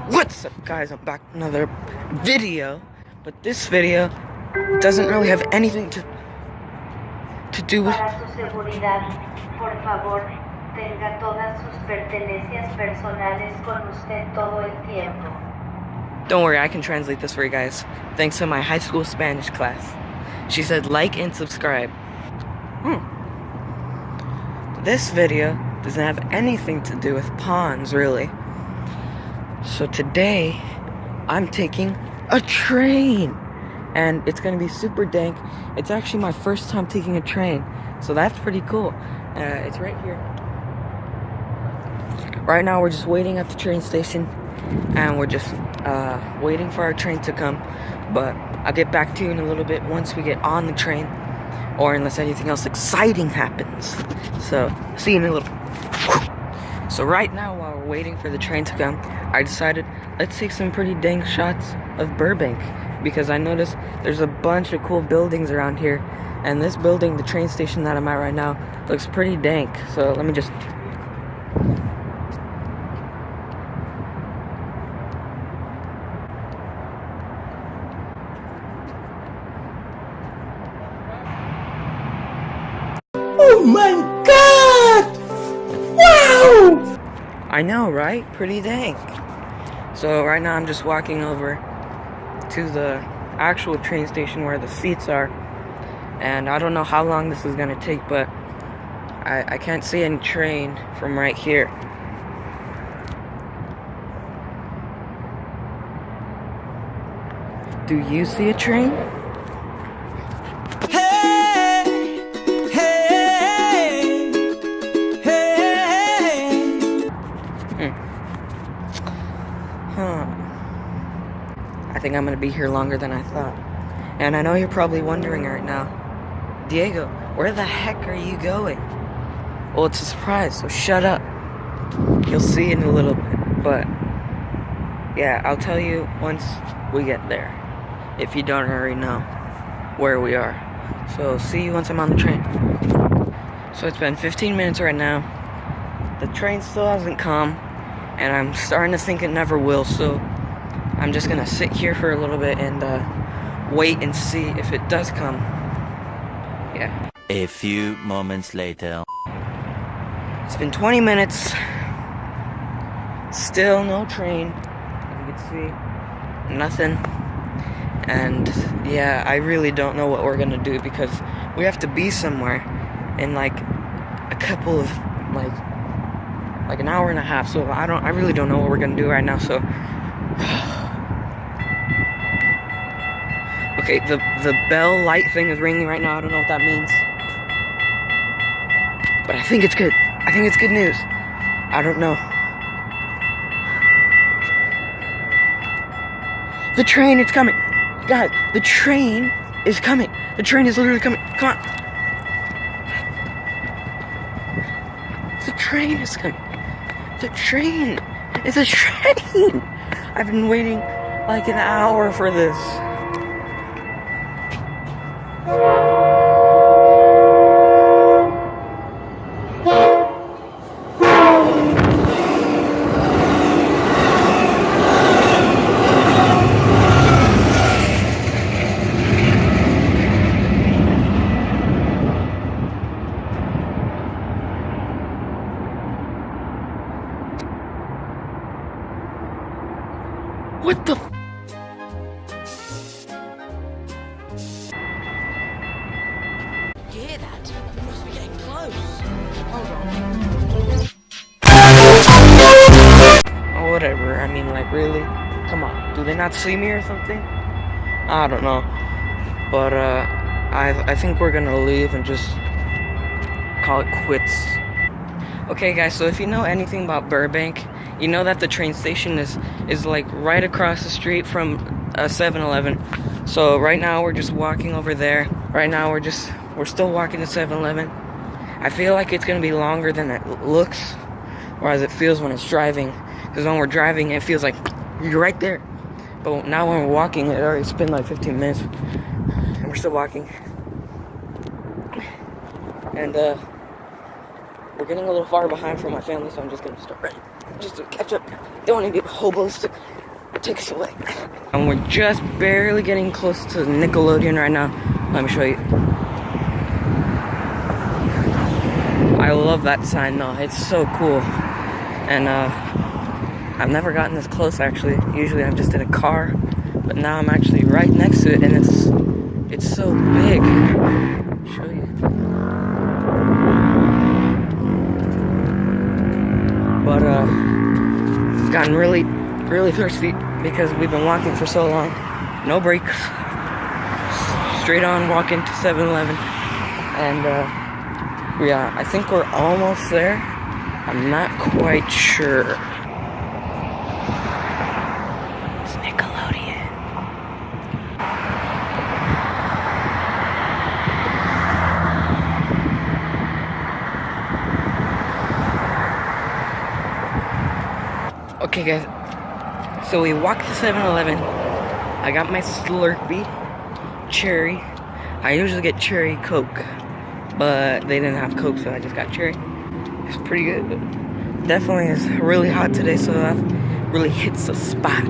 What's up, guys? I'm back with another video, but this video doesn't really have anything to do with. Para su seguridad, por favor, tenga todas sus pertenencias personales con usted todo el tiempo. Don't worry, I can translate this for you guys. Thanks to my high school Spanish class. She said like and subscribe. This video doesn't have anything to do with pawns, really. So today, I'm taking a train. And it's gonna be super dank. It's actually my first time taking a train. So that's pretty cool. It's right here. Right now, we're just waiting at the train station. And we're just waiting for our train to come. But I'll get back to you in a little bit once we get on the train. Or unless anything else exciting happens. So, see you in a little. So right now, while we're waiting for the train to come, I decided, let's take some pretty dank shots of Burbank. Because I noticed there's a bunch of cool buildings around here. And this building, the train station that I'm at right now, looks pretty dank. So let me just... Oh my god! Wow! I know, right? Pretty dank. So right now I'm just walking over to the actual train station where the seats are. And I don't know how long this is gonna take, but I can't see any train from right here. Do you see a train? I think I'm gonna be here longer than I thought. And I know you're probably wondering right now, Diego, where the heck are you going? Well, it's a surprise, so shut up. You'll see in a little bit, but yeah, I'll tell you once we get there, if you don't already know where we are. So see you once I'm on the train. So it's been 15 minutes right now. The train still hasn't come, and I'm starting to think it never will, so I'm just gonna sit here for a little bit and wait and see if it does come. Yeah. A few moments later. It's been 20 minutes. Still no train. As you can see, nothing. And yeah, I really don't know what we're gonna do because we have to be somewhere in like a couple of like an hour and a half. So I really don't know what we're gonna do right now. So. Okay, the bell light thing is ringing right now. I don't know what that means. But I think it's good. I think it's good news. I don't know. The train is coming. Guys, the train is coming. The train is literally coming. Come on. The train is coming. The train. It's a train. I've been waiting like an hour for this. What the f- hear that? We must be getting close. Hold on. Oh, whatever. I mean, like, really? Come on. Do they not see me or something? I don't know. But, I think we're gonna leave and just call it quits. Okay, guys, so if you know anything about Burbank, you know that the train station is like right across the street from a 7-Eleven. So right now we're just walking over there. Right now we're still walking to 7-Eleven. I feel like it's gonna be longer than it looks, or as it feels when it's driving. Because when we're driving, it feels like you're right there. But now when we're walking, it already been like 15 minutes, and we're still walking. And we're getting a little far behind from my family, so I'm just gonna start running just to catch up. Don't want to get hobos to take us away. And we're just barely getting close to Nickelodeon right now. Let me show you. I love that sign though, it's so cool. And I've never gotten this close actually. Usually I'm just in a car, but now I'm actually right next to it, and it's so big. I'll show you. But gotten really thirsty because we've been walking for so long. No breaks. Straight on walking to 7-Eleven. And yeah, I think we're almost there. I'm not quite sure. It's Nickelodeon. Okay guys, so we walked to 7-Eleven. I got my Slurpee, cherry. I usually get cherry Coke, but they didn't have Coke, so I just got cherry. It's pretty good. Definitely is really hot today, so that really hits the spot.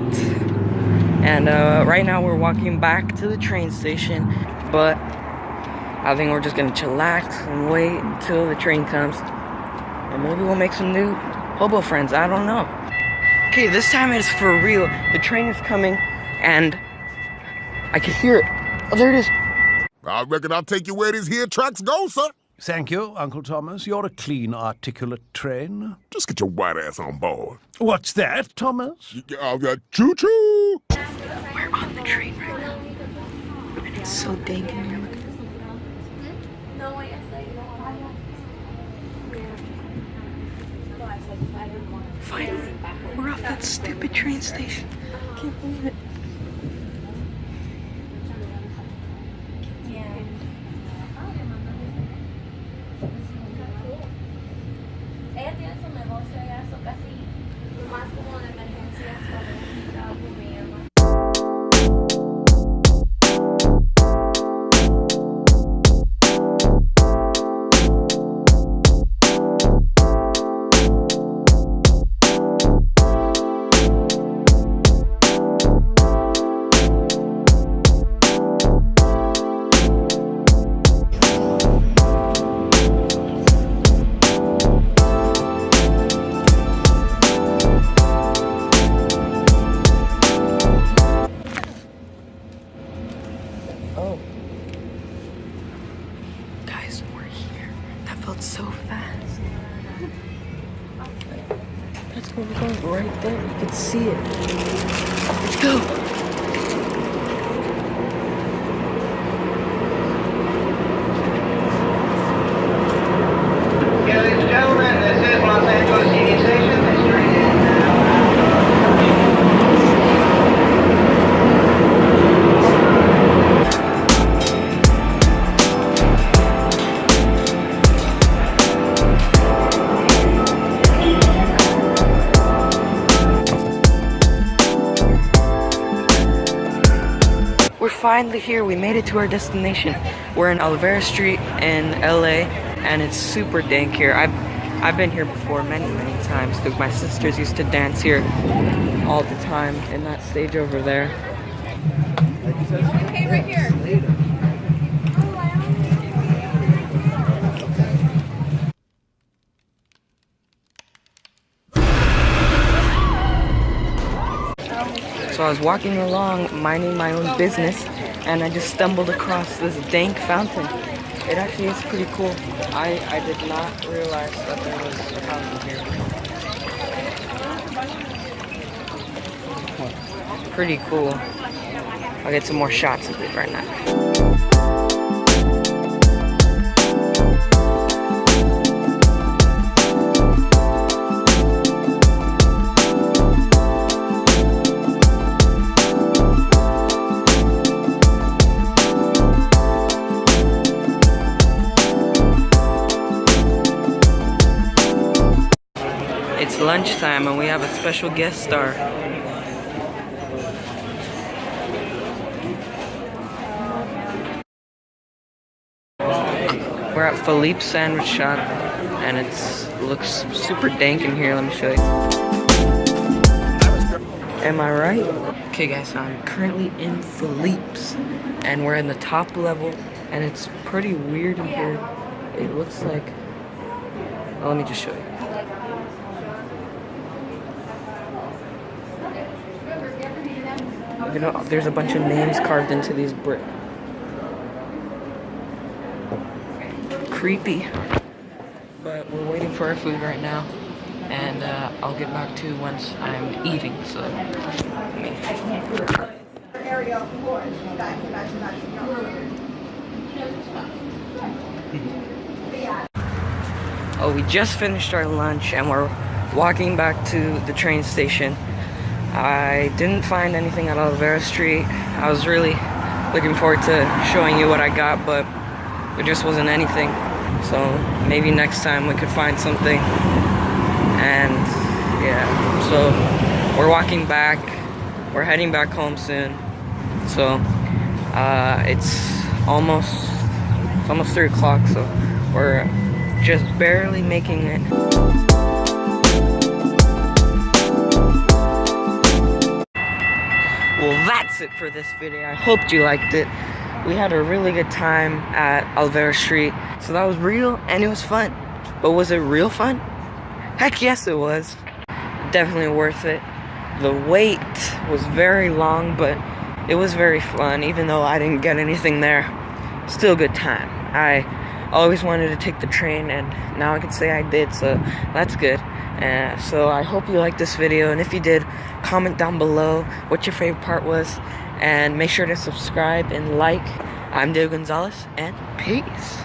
And right now we're walking back to the train station, but I think we're just gonna chillax and wait until the train comes. And maybe we'll make some new hobo friends, I don't know. Okay, this time it is for real. The train is coming, and I can hear it. Oh, there it is. I reckon I'll take you where these here tracks go, sir. Thank you, Uncle Thomas. You're a clean, articulate train. Just get your white ass on board. What's that, Thomas? Choo-choo! We're on the train right now, and it's so dank in here. Finally, we're off that stupid train station. I can't believe it. Ella tiene su negocio allá, son casi más como de emergencias cuando necesita comida. Oh. Guys, we're here. That felt so fast. That's where we're going, right there. You can see it. Let's go. Ladies and gentlemen, this is Los Angeles Union Station. This train is now. We're finally here. We made it to our destination. We're in Olvera Street in LA, and it's super dank here. I've been here before many times because my sisters used to dance here all the time in that stage over there. Okay, right here. So I was walking along, minding my own business, and I just stumbled across this dank fountain. It actually is pretty cool. I did not realize that there was a fountain here. Pretty cool. I'll get some more shots of it right now. It's lunchtime and we have a special guest star. We're at Philippe's Sandwich Shop and it looks super dank in here. Let me show you. Am I right? Okay guys, so I'm currently in Philippe's, and we're in the top level, and it's pretty weird in here. It looks like, oh, let me just show you. You know, there's a bunch of names carved into these bricks. Creepy. But we're waiting for our food right now, and I'll get back to you once I'm eating. So, oh, we just finished our lunch, and we're walking back to the train station. I didn't find anything at Olivera Street. I was really looking forward to showing you what I got, but there just wasn't anything. So maybe next time we could find something. And yeah, so we're walking back. We're heading back home soon. So it's almost 3 o'clock, so we're just barely making it. Well, that's it for this video. I hope you liked it. We had a really good time at Olivera Street. So that was real and it was fun. But was it real fun? Heck yes it was. Definitely worth it. The wait was very long, but it was very fun. Even though I didn't get anything there, still a good time. I always wanted to take the train, and now I can say I did, so that's good. So I hope you liked this video, and if you did, comment down below what your favorite part was, and make sure to subscribe and like. I'm Gonzalez, and peace.